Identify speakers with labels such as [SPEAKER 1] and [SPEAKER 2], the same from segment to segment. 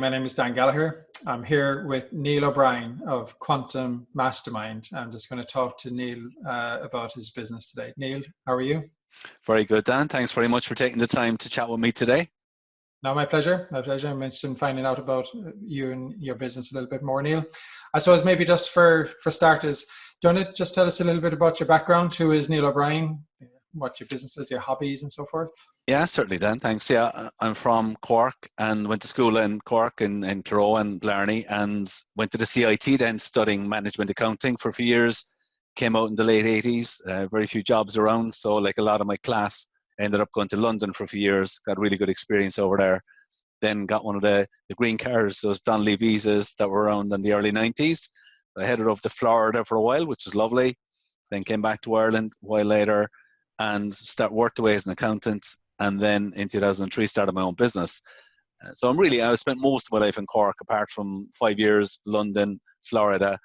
[SPEAKER 1] My name is Dan Gallagher. I'm here with Neil O'Brien of Quantum Mastermind. I'm just going to talk to Neil about his business today. Neil, how are you?
[SPEAKER 2] Very good, Dan. Thanks very much for taking the time to chat with me today.
[SPEAKER 1] No, my pleasure. My pleasure. I'm interested in finding out about you and your business a little bit more, Neil. I suppose maybe just for starters, do you want to just tell us a little bit about your background? Who is Neil O'Brien? What your business is, your hobbies and so forth?
[SPEAKER 2] Yeah, certainly, Dan. Thanks. Yeah, I'm from Cork and went to school in Cork in Truro and Blarney, and went to the CIT then studying management accounting for a few years. Came out in the late 80s, very few jobs around. So like a lot of my class, I ended up going to London for a few years, got really good experience over there. Then got one of the green cards, those Donnelly visas that were around in the early 90s. I headed up to Florida for a while, which was lovely. Then came back to Ireland a while later and worked away as an accountant. And then in 2003, started my own business. So I spent most of my life in Cork, apart from 5 years, London, Florida.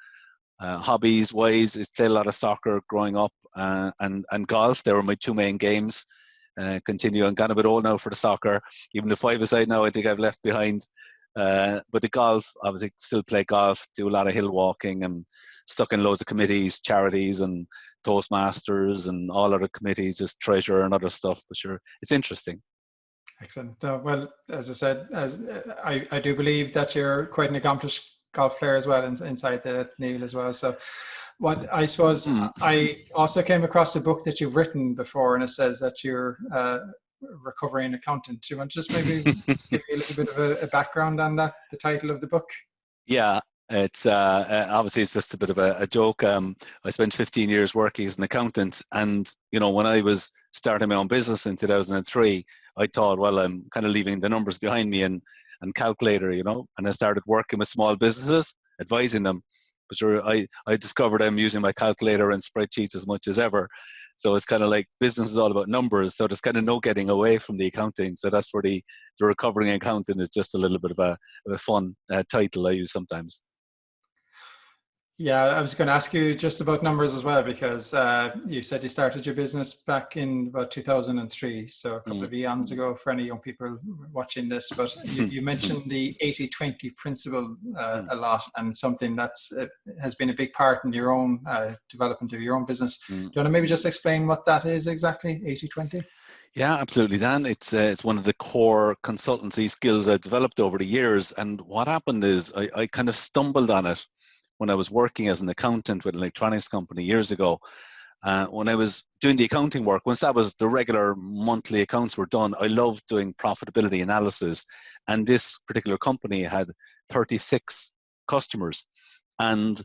[SPEAKER 2] Hobbies wise, I played a lot of soccer growing up and golf. They were my two main games. Continue. I'm getting a bit old now for the soccer. Even the five-a-side now, I think I've left behind. But the golf, obviously, still play golf, do a lot of hill walking, and stuck in loads of committees, charities, and Toastmasters, and all other committees as treasurer and other stuff. But sure, it's interesting.
[SPEAKER 1] Excellent. Well, as I said, I do believe that you're quite an accomplished golf player as well, inside the Neil as well. So what I suppose I also came across a book that you've written before, and it says that you're a recovering accountant. Do you want to just maybe give me a little bit of a background on that, the title of the book?
[SPEAKER 2] Yeah, it's obviously it's just a bit of a joke. I spent 15 years working as an accountant, and when I was starting my own business in 2003, I thought, well, I'm kind of leaving the numbers behind me and calculator, and I started working with small businesses, advising them. But sure, I discovered I'm using my calculator and spreadsheets as much as ever. So it's kind of like business is all about numbers. So there's kind of no getting away from the accounting. So that's where the recovering accountant is just a little bit of a fun title I use sometimes.
[SPEAKER 1] Yeah, I was going to ask you just about numbers as well, because you said you started your business back in about 2003, so a couple of eons ago for any young people watching this. But you mentioned the 80-20 principle a lot, and something that's has been a big part in your own development of your own business. Do you want to maybe just explain what that is exactly, 80-20?
[SPEAKER 2] Yeah, absolutely, Dan. It's one of the core consultancy skills I've developed over the years. And what happened is I kind of stumbled on it when I was working as an accountant with an electronics company years ago. When I was doing the accounting work, once that was the regular monthly accounts were done, I loved doing profitability analysis. And this particular company had 36 customers. And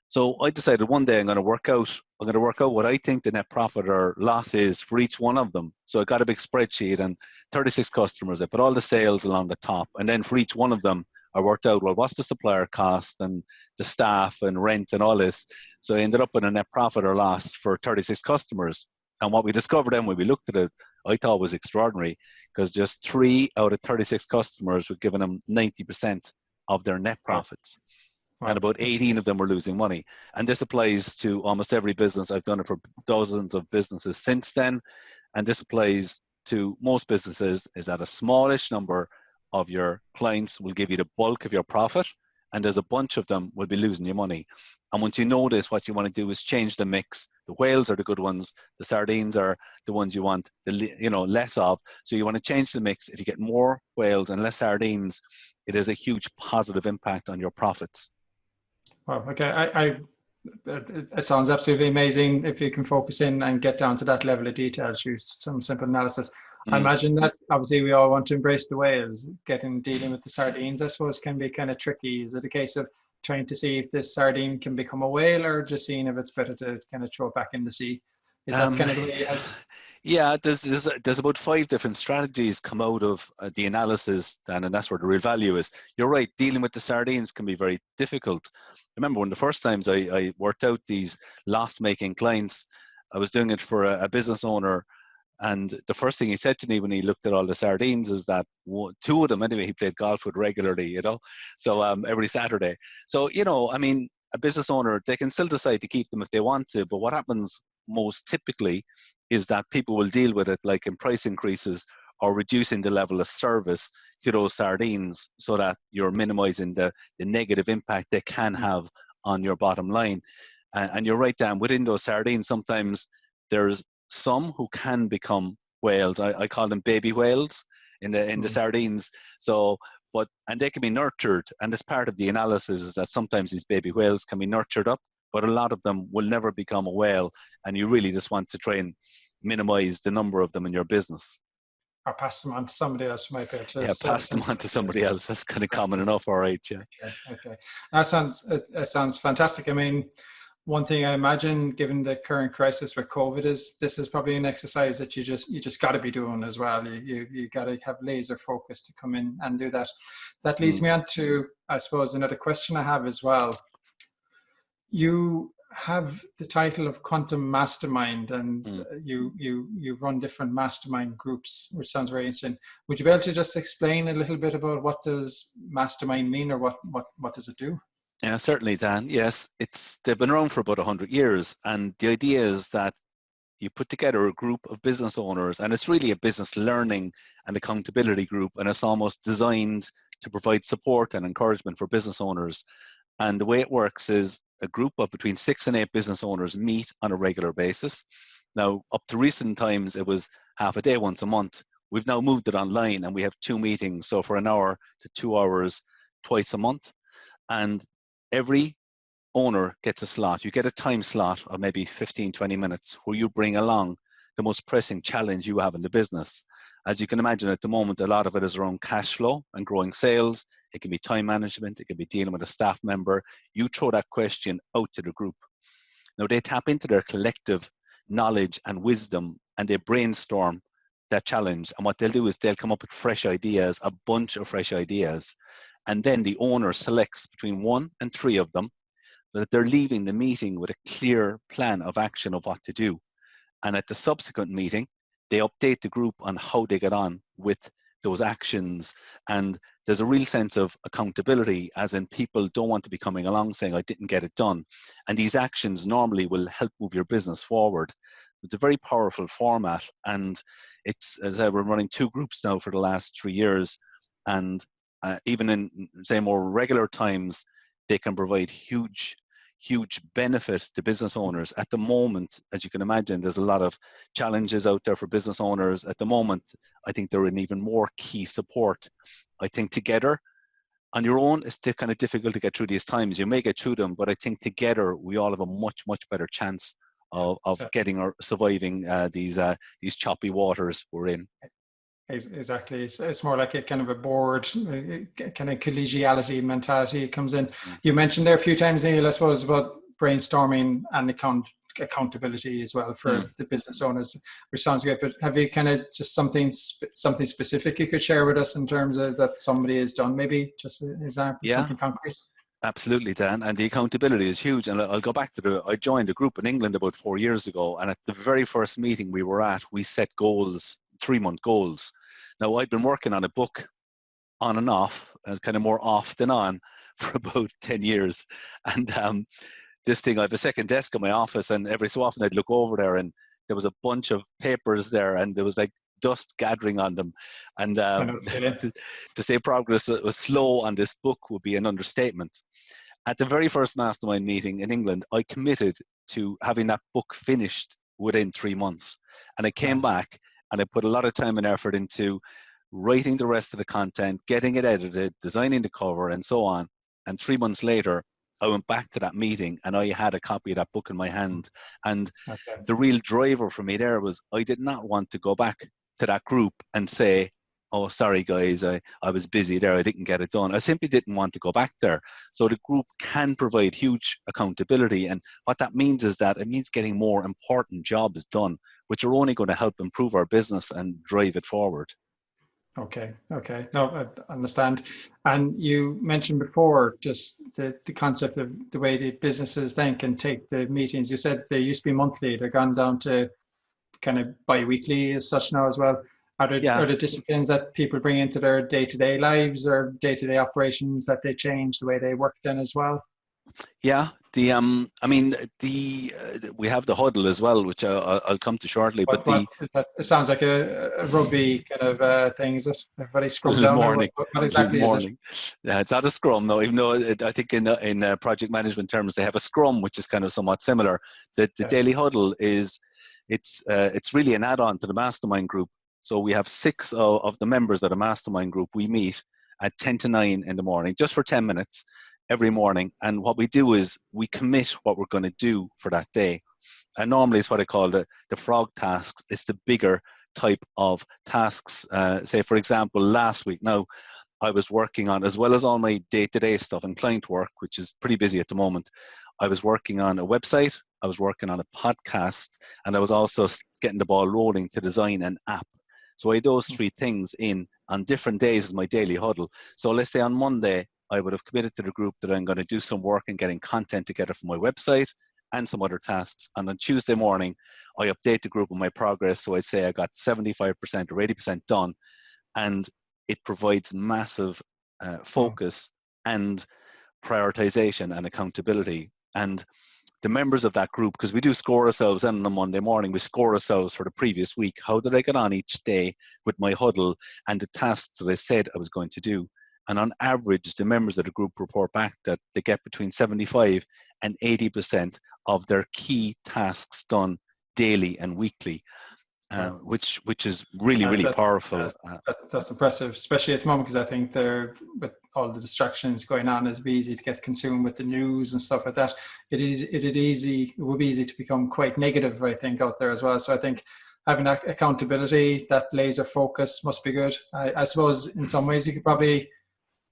[SPEAKER 2] so I decided one day I'm going to work out what I think the net profit or loss is for each one of them. So I got a big spreadsheet and 36 customers. I put all the sales along the top, and then for each one of them, I worked out, well, what's the supplier cost and the staff and rent and all this. So I ended up with a net profit or loss for 36 customers. And what we discovered then when we looked at it, I thought was extraordinary, because just 3 out of 36 customers were giving them 90% of their net profits. Wow. And about 18 of them were losing money. And this applies to almost every business. I've done it for dozens of businesses since then. And this applies to most businesses, is that a smallish number of your clients will give you the bulk of your profit, and there's a bunch of them will be losing your money. And once you know this, what you want to do is change the mix. The whales are the good ones. The sardines are the ones you want less of. So you want to change the mix. If you get more whales and less sardines, it has a huge positive impact on your profits.
[SPEAKER 1] Wow. Okay. It sounds absolutely amazing if you can focus in and get down to that level of detail, choose some simple analysis. I imagine that obviously we all want to embrace the whales. Dealing with the sardines, I suppose, can be kind of tricky. Is it a case of trying to see if this sardine can become a whale, or just seeing if it's better to kind of throw it back in the sea? Is that kind of the way you have?
[SPEAKER 2] Yeah, there's about 5 different strategies come out of the analysis, Dan, and that's where the real value is. You're right, dealing with the sardines can be very difficult. I remember one of the first times I worked out these loss-making clients, I was doing it for a business owner. And the first thing he said to me when he looked at all the sardines is that 2 of them, anyway, he played golf with regularly, so every Saturday. So, I mean, a business owner, they can still decide to keep them if they want to, but what happens most typically is that people will deal with it like in price increases or reducing the level of service to those sardines so that you're minimizing the negative impact they can have on your bottom line. And you're right, Dan, within those sardines, sometimes there's some who can become whales. I call them baby whales in the sardines. So, and they can be nurtured. And as part of the analysis is that sometimes these baby whales can be nurtured up, but a lot of them will never become a whale. And you really just want to try and minimize the number of them in your business.
[SPEAKER 1] Or pass them on to somebody else who might be able to.
[SPEAKER 2] Yeah, pass them on to somebody else. That's kind of common enough, all right, yeah.
[SPEAKER 1] Okay. That sounds fantastic. I mean, one thing I imagine, given the current crisis with COVID, is this is probably an exercise that you just got to be doing as well. You got to have laser focus to come in and do that. That leads me on to, I suppose, another question I have as well. You have the title of Quantum Mastermind, and you run different mastermind groups, which sounds very interesting. Would you be able to just explain a little bit about what does mastermind mean, or what does it do?
[SPEAKER 2] Yeah, certainly, Dan. Yes, they've been around for about 100 years, and the idea is that you put together a group of business owners, and it's really a business learning and accountability group, and it's almost designed to provide support and encouragement for business owners. And the way it works is a group of between 6 and 8 business owners meet on a regular basis. Now, up to recent times, it was half a day once a month. We've now moved it online, and we have 2 meetings, so for 1 hour to 2 hours twice a month. And every owner gets a slot. You get a time slot of maybe 15, 20 minutes where you bring along the most pressing challenge you have in the business. As you can imagine, at the moment, a lot of it is around cash flow and growing sales. It can be time management. It can be dealing with a staff member. You throw that question out to the group. Now, they tap into their collective knowledge and wisdom, and they brainstorm that challenge. And what they'll do is they'll come up with fresh ideas, a bunch of fresh ideas. And then the owner selects between 1 and 3 of them, so that they're leaving the meeting with a clear plan of action of what to do. And at the subsequent meeting, they update the group on how they get on with those actions. And there's a real sense of accountability, as in people don't want to be coming along saying, I didn't get it done. And these actions normally will help move your business forward. It's a very powerful format. And it's, as I said, we're running 2 groups now for the last 3 years. And even in, say, more regular times, they can provide huge benefit to business owners. At the moment, as you can imagine, there's a lot of challenges out there for business owners. At the moment, I think they're in even more key support. I think together, on your own, it's kind of difficult to get through these times. You may get through them, but I think together, we all have a much better chance of getting or surviving these choppy waters we're in.
[SPEAKER 1] Exactly. It's more like a kind of a board, kind of collegiality mentality comes in. You mentioned there a few times, Neil, I suppose, about brainstorming and accountability as well for the business owners, which sounds great. But have you kind of just something specific you could share with us in terms of that somebody has done? Maybe just an example, something concrete.
[SPEAKER 2] Absolutely, Dan. And the accountability is huge. And I'll go back to I joined a group in England about 4 years ago. And at the very first meeting we were at, we set goals, 3-month goals. Now, I've been working on a book on and off, as kind of more off than on, for about 10 years. And this thing, I have a second desk in my office, and every so often I'd look over there, and there was a bunch of papers there, and there was like dust gathering on them. And to say progress was slow on this book would be an understatement. At the very first mastermind meeting in England, I committed to having that book finished within 3 months. And I came back, and I put a lot of time and effort into writing the rest of the content, getting it edited, designing the cover, and so on. And 3 months later, I went back to that meeting, and I had a copy of that book in my hand. And the real driver for me there was I did not want to go back to that group and say, oh, sorry, guys, I was busy there. I didn't get it done. I simply didn't want to go back there. So the group can provide huge accountability. And what that means is that it means getting more important jobs done, which are only going to help improve our business and drive it forward.
[SPEAKER 1] Okay. No, I understand. And you mentioned before just the concept of the way the businesses then can take the meetings. You said they used to be monthly. They're gone down to kind of bi-weekly as such now as well. Are there disciplines that people bring into their day-to-day lives or day-to-day operations that they change the way they work then as well?
[SPEAKER 2] Yeah, I mean, we have the huddle as well, which I'll come to shortly. But
[SPEAKER 1] What is that? It sounds like a rugby kind of thing. Is it? Everybody scrum
[SPEAKER 2] little
[SPEAKER 1] down, or
[SPEAKER 2] morning,
[SPEAKER 1] what
[SPEAKER 2] little
[SPEAKER 1] exactly is it?
[SPEAKER 2] morning. Yeah, it's not a scrum, no. Even though I think in project management terms they have a scrum, which is kind of somewhat similar. The
[SPEAKER 1] Yeah.
[SPEAKER 2] daily huddle it's really an add-on to the mastermind group. So we have six of the members of the mastermind group. We meet at 10 to 9 in the morning, just for 10 minutes every morning. And what we do is we commit what we're going to do for that day. And normally it's what I call the frog tasks. It's the bigger type of tasks. Say, for example, last week, now I was working on, as well as all my day-to-day stuff and client work, which is pretty busy at the moment, I was working on a website, I was working on a podcast, and I was also getting the ball rolling to design an app. So I had those three things in on different days as my daily huddle. So let's say on Monday, I would have committed to the group that I'm going to do some work and getting content together for my website and some other tasks. And on Tuesday morning, I update the group on my progress. So I'd say I got 75% or 80% done. And it provides massive focus and prioritization and accountability. And the members of that group, because we do score ourselves in on a Monday morning, we score ourselves for the previous week. How did I get on each day with my huddle and the tasks that I said I was going to do? And on average, the members of the group report back that they get between 75 and 80% of their key tasks done daily and weekly, which is really, really powerful.
[SPEAKER 1] That's impressive, especially at the moment, because I think there, with all the distractions going on, it'd be easy to get consumed with the news and stuff like that. It would be easy to become quite negative, I think, out there as well. So I think having that accountability, that laser focus must be good. I suppose in some ways you could probably,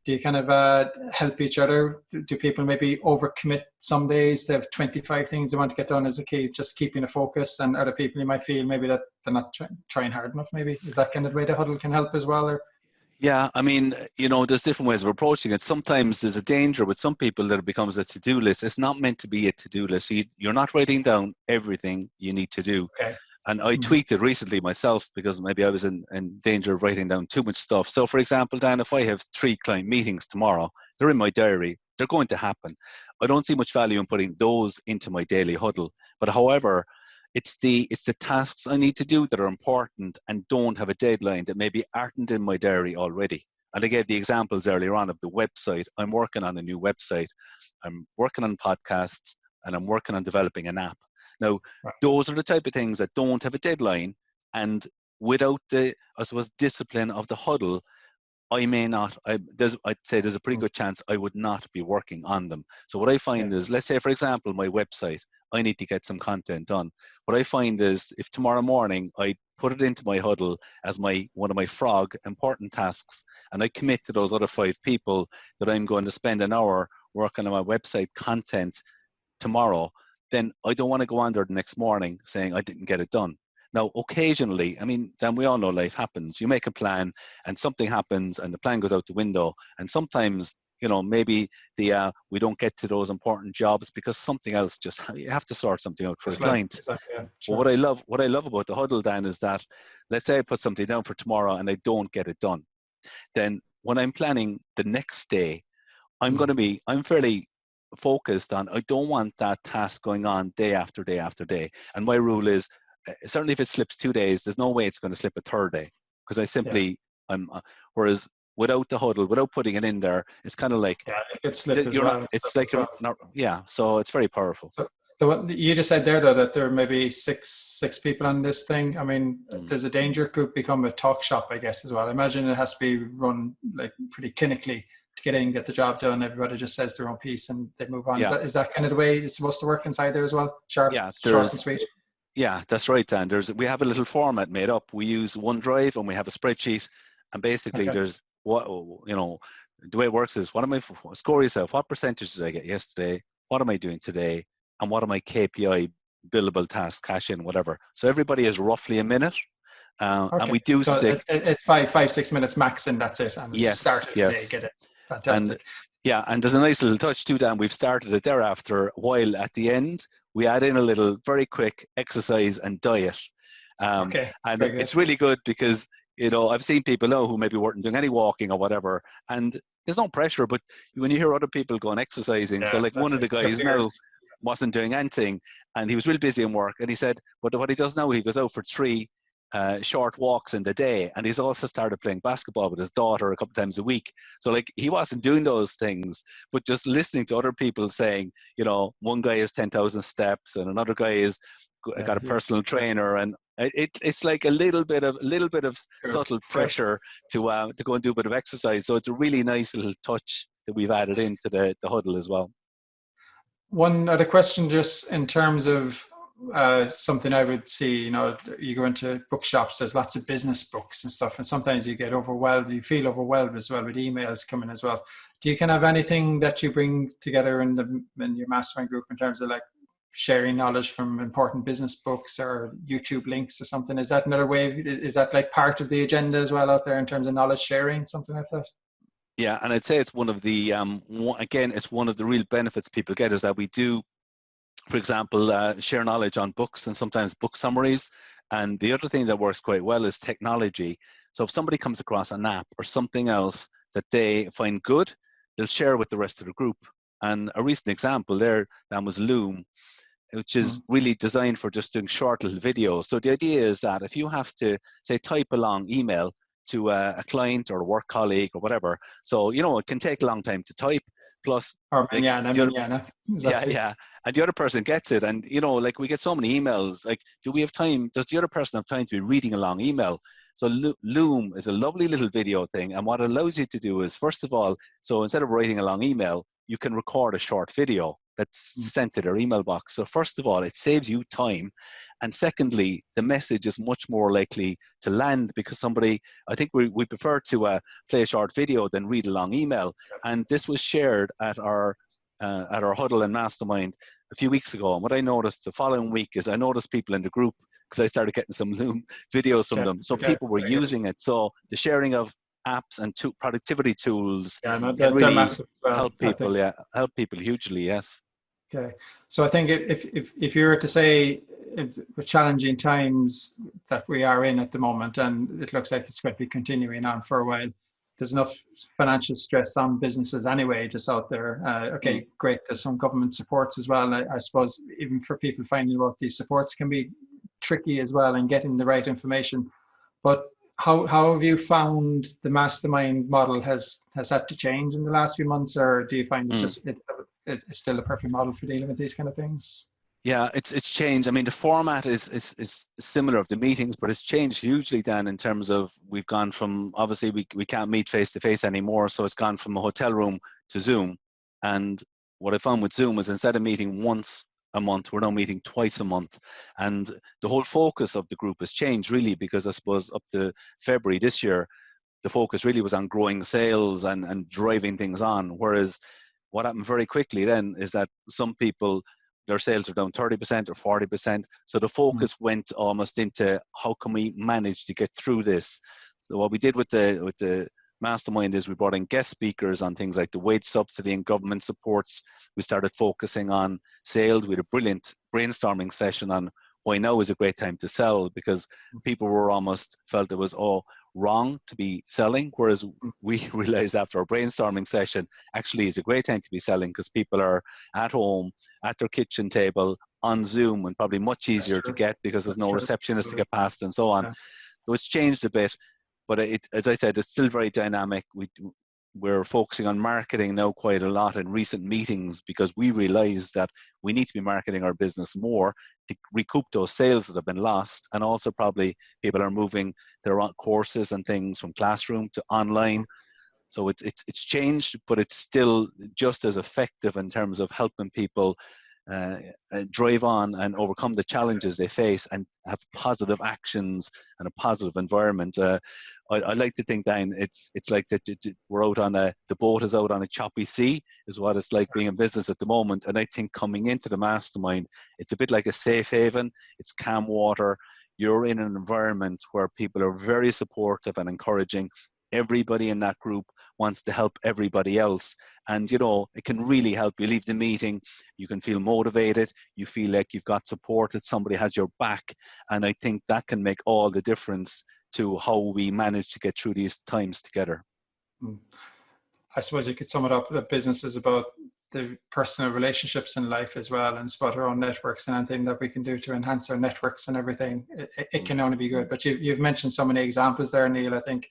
[SPEAKER 1] do you kind of help each other? Do people maybe overcommit some days? They have 25 things they want to get done as a key, just keeping a focus, and other people you might feel maybe that they're not trying hard enough. Maybe is that kind of the way the huddle can help as well? Or
[SPEAKER 2] Yeah, I mean, there's different ways of approaching it. Sometimes there's a danger with some people that it becomes a to-do list. It's not meant to be a to-do list. You're not writing down everything you need to do.
[SPEAKER 1] okay.
[SPEAKER 2] And I tweaked it recently myself because maybe I was in danger of writing down too much stuff. So for example, Dan, if I have 3 client meetings tomorrow, they're in my diary, they're going to happen. I don't see much value in putting those into my daily huddle. But however, it's the tasks I need to do that are important and don't have a deadline that maybe aren't in my diary already. And I gave the examples earlier on of the website. I'm working on a new website. I'm working on podcasts, and I'm working on developing an app. Now, those are the type of things that don't have a deadline, and without the, I suppose, discipline of the huddle, I'd say there's a pretty good chance I would not be working on them. So what I find is, let's say, for example, my website, I need to get some content done. What I find is, if tomorrow morning I put it into my huddle as one of my frog important tasks, and I commit to those other 5 people that I'm going to spend an hour working on my website content tomorrow, then I don't want to go on there the next morning saying I didn't get it done. Now, occasionally, I mean, then we all know life happens. You make a plan and something happens and the plan goes out the window. And sometimes, maybe we don't get to those important jobs because something else you have to sort something out for a client.
[SPEAKER 1] Exactly, yeah,
[SPEAKER 2] sure. But what I love about the huddle, Dan, is that, let's say I put something down for tomorrow and I don't get it done. Then when I'm planning the next day, I'm fairly focused on, I don't want that task going on day after day after day. And my rule is, certainly if it slips 2 days, there's no way it's going to slip a third day, because I simply, whereas without the huddle, without putting it in there, it's kind of like,
[SPEAKER 1] it could slip as well.
[SPEAKER 2] So it's very powerful.
[SPEAKER 1] So what you just said there, though, that there may be six people on this thing. I mean, there's a danger it could become a talk shop, I guess, as well. I imagine it has to be run like pretty clinically to get in, get the job done. Everybody just says their own piece and they move on.
[SPEAKER 2] Yeah.
[SPEAKER 1] Is that kind of the way it's supposed to work inside there as well? Short and sweet.
[SPEAKER 2] Yeah, that's right, Dan. We have a little format made up. We use OneDrive and we have a spreadsheet, and basically there's the way it works is, score yourself, what percentage did I get yesterday? What am I doing today? And what are my KPI billable tasks, cash in, whatever. So everybody is roughly a minute. And we do stick.
[SPEAKER 1] It's 5-6 minutes max, and that's it. And start it today, get it. Fantastic.
[SPEAKER 2] And there's a nice little touch too, Dan. We've started it thereafter, while at the end we add in a little very quick exercise and diet. And it's really good because, I've seen people now who maybe weren't doing any walking or whatever, and there's no pressure, but when you hear other people going exercising, so like one of the guys now, wasn't doing anything, and he was really busy in work. And he said, but what he does now, he goes out for 3 short walks in the day, and he's also started playing basketball with his daughter a couple times a week. So like, he wasn't doing those things, but just listening to other people saying, you know, one guy has 10,000 steps and another guy is got a personal trainer, and it's like a little bit of subtle pressure to go and do a bit of exercise. So it's a really nice little touch that we've added into the huddle as well.
[SPEAKER 1] One other question, just in terms of something I would see, you know, you go into bookshops, there's lots of business books and stuff, and sometimes you get overwhelmed, you feel overwhelmed as well with emails coming as well. Do you kind of have anything that you bring together in your mastermind group in terms of like sharing knowledge from important business books or YouTube links or something? Is that another way? Is that like part of the agenda as well out there in terms of knowledge sharing, something like that?
[SPEAKER 2] Yeah, and I'd say it's one of the again, it's one of the real benefits people get, is that we do, for example, share knowledge on books and sometimes book summaries. And the other thing that works quite well is technology. So if somebody comes across an app or something else that they find good, they'll share with the rest of the group. And a recent example there, that was Loom, which is really designed for just doing short little videos. So the idea is that if you have to, say, type a long email to a client or a work colleague or whatever, so, you know, it can take a long time to type, plus
[SPEAKER 1] Or
[SPEAKER 2] like,
[SPEAKER 1] manana.
[SPEAKER 2] yeah, and the other person gets it. And, you know, like, we get so many emails, like, do we have time? Does the other person have time to be reading a long email? So Loom is a lovely little video thing. And what it allows you to do is, first of all, so instead of writing a long email, you can record a short video that's sent to their email box. So first of all, it saves you time. And secondly, the message is much more likely to land, because somebody, I think we prefer to play a short video than read a long email. And this was shared at our huddle and mastermind a few weeks ago. And what I noticed the following week is, I noticed people in the group, because I started getting some Loom videos from them. So people were using it. So the sharing of apps and productivity tools can really help people. Yeah, help people hugely. Yes.
[SPEAKER 1] Okay, so I think if you were to say, with challenging times that we are in at the moment, and it looks like it's going to be continuing on for a while, there's enough financial stress on businesses anyway, just out there. Okay, great. There's some government supports as well. I suppose even for people finding out these supports can be tricky as well, and getting the right information. But how have you found the mastermind model has had to change in the last few months, or do you find it's still a perfect model for dealing with these kind of things?
[SPEAKER 2] Yeah, it's changed. I mean, the format is similar of the meetings, but it's changed hugely, Dan, in terms of, we've gone from, obviously we can't meet face to face anymore, so it's gone from a hotel room to Zoom. And what I found with Zoom is, instead of meeting once a month, we're now meeting twice a month. And the whole focus of the group has changed, really, because I suppose up to February this year, the focus really was on growing sales and driving things on. Whereas what happened very quickly then is that some people, their sales are down 30% or 40%. So the focus went almost into, how can we manage to get through this? So what we did with the mastermind is, we brought in guest speakers on things like the wage subsidy and government supports. We started focusing on sales. We had a brilliant brainstorming session on why now is a great time to sell, because people were almost felt it was all wrong to be selling, whereas we realized after our brainstorming session, actually it's a great time to be selling, because people are at home at their kitchen table on Zoom, and probably much easier to get, because there's no receptionist to get past and so on. So it's changed a bit, but as I said, it's still very dynamic. We're focusing on marketing now quite a lot in recent meetings, because we realized that we need to be marketing our business more to recoup those sales that have been lost. And also, probably people are moving their courses and things from classroom to online. So it's changed, but it's still just as effective in terms of helping people drive on and overcome the challenges they face, and have positive actions and a positive environment. I like to think, Dan, it's like that we're out on the boat is out on a choppy sea, is what it's like being in business at the moment. And I think coming into the mastermind, it's a bit like a safe haven. It's calm water. You're in an environment where people are very supportive and encouraging. Everybody in that group wants to help everybody else. And, you know, it can really help you leave the meeting. You can feel motivated. You feel like you've got support, that somebody has your back. And I think that can make all the difference to how we manage to get through these times together.
[SPEAKER 1] I suppose you could sum it up, that business is about the personal relationships in life as well, and spot our own networks, and anything that we can do to enhance our networks and everything, it can only be good. But you've mentioned so many examples there, Neil. I think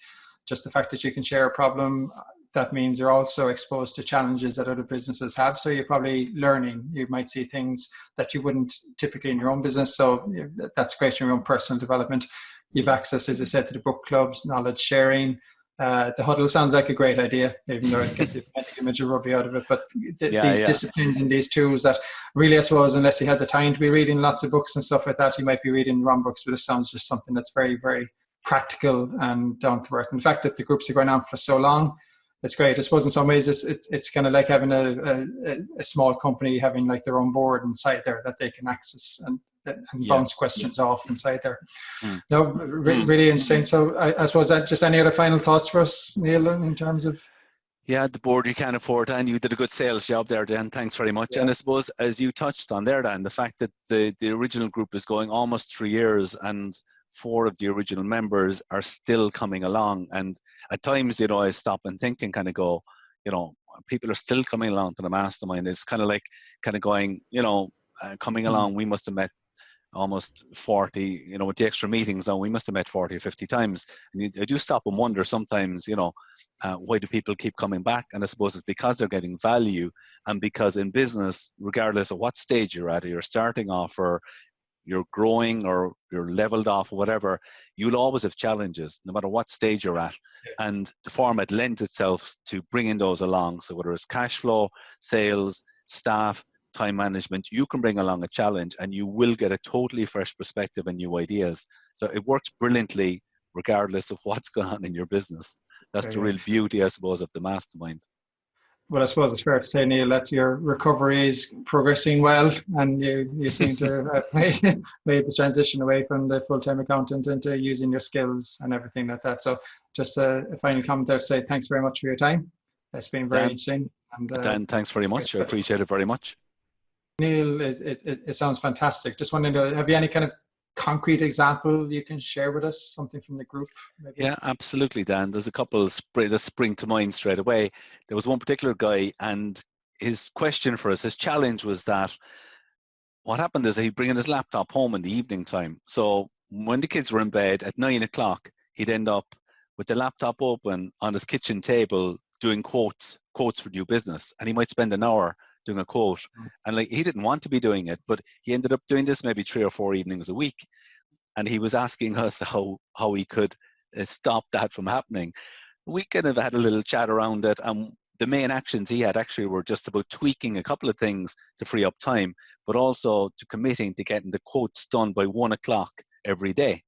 [SPEAKER 1] just the fact that you can share a problem, that means you're also exposed to challenges that other businesses have. So you're probably learning. You might see things that you wouldn't typically in your own business. So that's great in your own personal development. You've access, as I said, to the book clubs, knowledge sharing. The huddle sounds like a great idea, even though I get the image of rugby out of it. But these disciplines and these tools that really, I suppose, unless you had the time to be reading lots of books and stuff like that, you might be reading the wrong books. But it sounds just something that's very, very practical and down to earth. And the fact that the groups are going on for so long, it's great. I suppose in some ways it's kind of like having a small company having like their own board inside there that they can access and bounce questions off inside there. No, really interesting. So I suppose that just any other final thoughts for us, Neil, in terms of?
[SPEAKER 2] Yeah, the board you can't afford, and you did a good sales job there, Dan. Thanks very much. Yeah. And I suppose, as you touched on there, Dan, the fact that the original group is going almost 3 years and 4 of the original members are still coming along. And at times, you know, I stop and think and kind of go, you know, people are still coming along to the mastermind. It's kind of like going, you know, coming along. We must have met almost 40, you know, with the extra meetings now, we must have met 40 or 50 times. And I do stop and wonder sometimes, you know, why do people keep coming back? And I suppose it's because they're getting value, and because in business, regardless of what stage you're at, or you're starting off or you're growing or you're leveled off or whatever, you'll always have challenges no matter what stage you're at. And the format lends itself to bringing those along. So whether it's cash flow, sales, staff, time management, you can bring along a challenge and you will get a totally fresh perspective and new ideas. So it works brilliantly regardless of what's going on in your business. That's the real beauty, I suppose, of the mastermind.
[SPEAKER 1] Well, I suppose it's fair to say, Neil, that your recovery is progressing well, and you seem to have made the transition away from the full-time accountant into using your skills and everything like that. So just a final comment there to say thanks very much for your time. It's been very interesting. And,
[SPEAKER 2] Dan, thanks very much. I appreciate it very much.
[SPEAKER 1] Neil, it sounds fantastic. Just wanted to know, have you any kind of concrete example you can share with us, something from the group? Maybe?
[SPEAKER 2] Yeah, absolutely, Dan. There's a couple that spring to mind straight away. There was one particular guy, and his question for us, his challenge was that what happened is he'd bring in his laptop home in the evening time. So when the kids were in bed at 9 o'clock, he'd end up with the laptop open on his kitchen table doing quotes for new business, and he might spend an hour doing a quote. And like, he didn't want to be doing it, but he ended up doing this maybe 3 or 4 evenings a week. And he was asking us how he could stop that from happening. We kind of had a little chat around it. The main actions he had actually were just about tweaking a couple of things to free up time, but also to committing to getting the quotes done by 1 o'clock every day.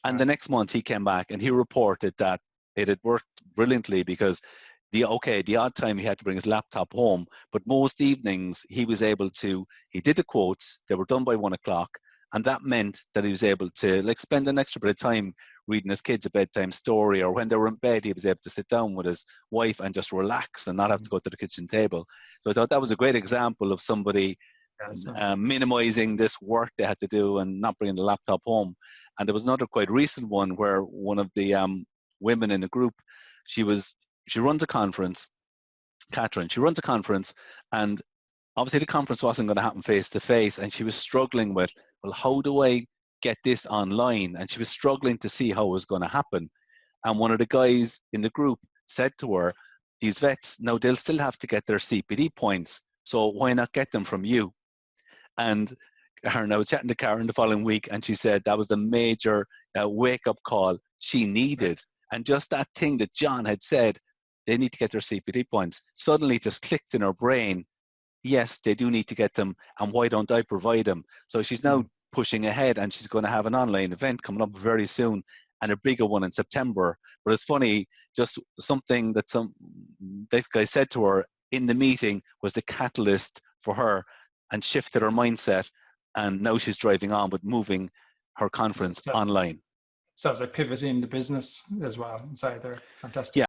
[SPEAKER 2] And the next month he came back and he reported that it had worked brilliantly, because the odd time he had to bring his laptop home, but most evenings he was able to, he did the quotes, they were done by 1 o'clock, and that meant that he was able to like spend an extra bit of time reading his kids a bedtime story, or when they were in bed, he was able to sit down with his wife and just relax and not have to go to the kitchen table. So I thought that was a great example of somebody minimizing this work they had to do and not bringing the laptop home. And there was another quite recent one where one of the women in the group, she runs a conference, Catherine, she runs a conference, and obviously the conference wasn't going to happen face to face, and she was struggling with, well, how do I get this online? And she was struggling to see how it was going to happen. And one of the guys in the group said to her, these vets, now they'll still have to get their CPD points, so why not get them from you? And I was chatting to Karen the following week, and she said that was the major wake-up call she needed. And just that thing that John had said, they need to get their CPD points, suddenly just clicked in her brain. Yes, they do need to get them, and why don't I provide them? So she's now pushing ahead, and she's going to have an online event coming up very soon, and a bigger one in September. But it's funny, just something that this guy said to her in the meeting was the catalyst for her and shifted her mindset, and now she's driving on with moving her conference online.
[SPEAKER 1] Sounds like pivoting the business as well inside there. Fantastic.
[SPEAKER 2] Yeah,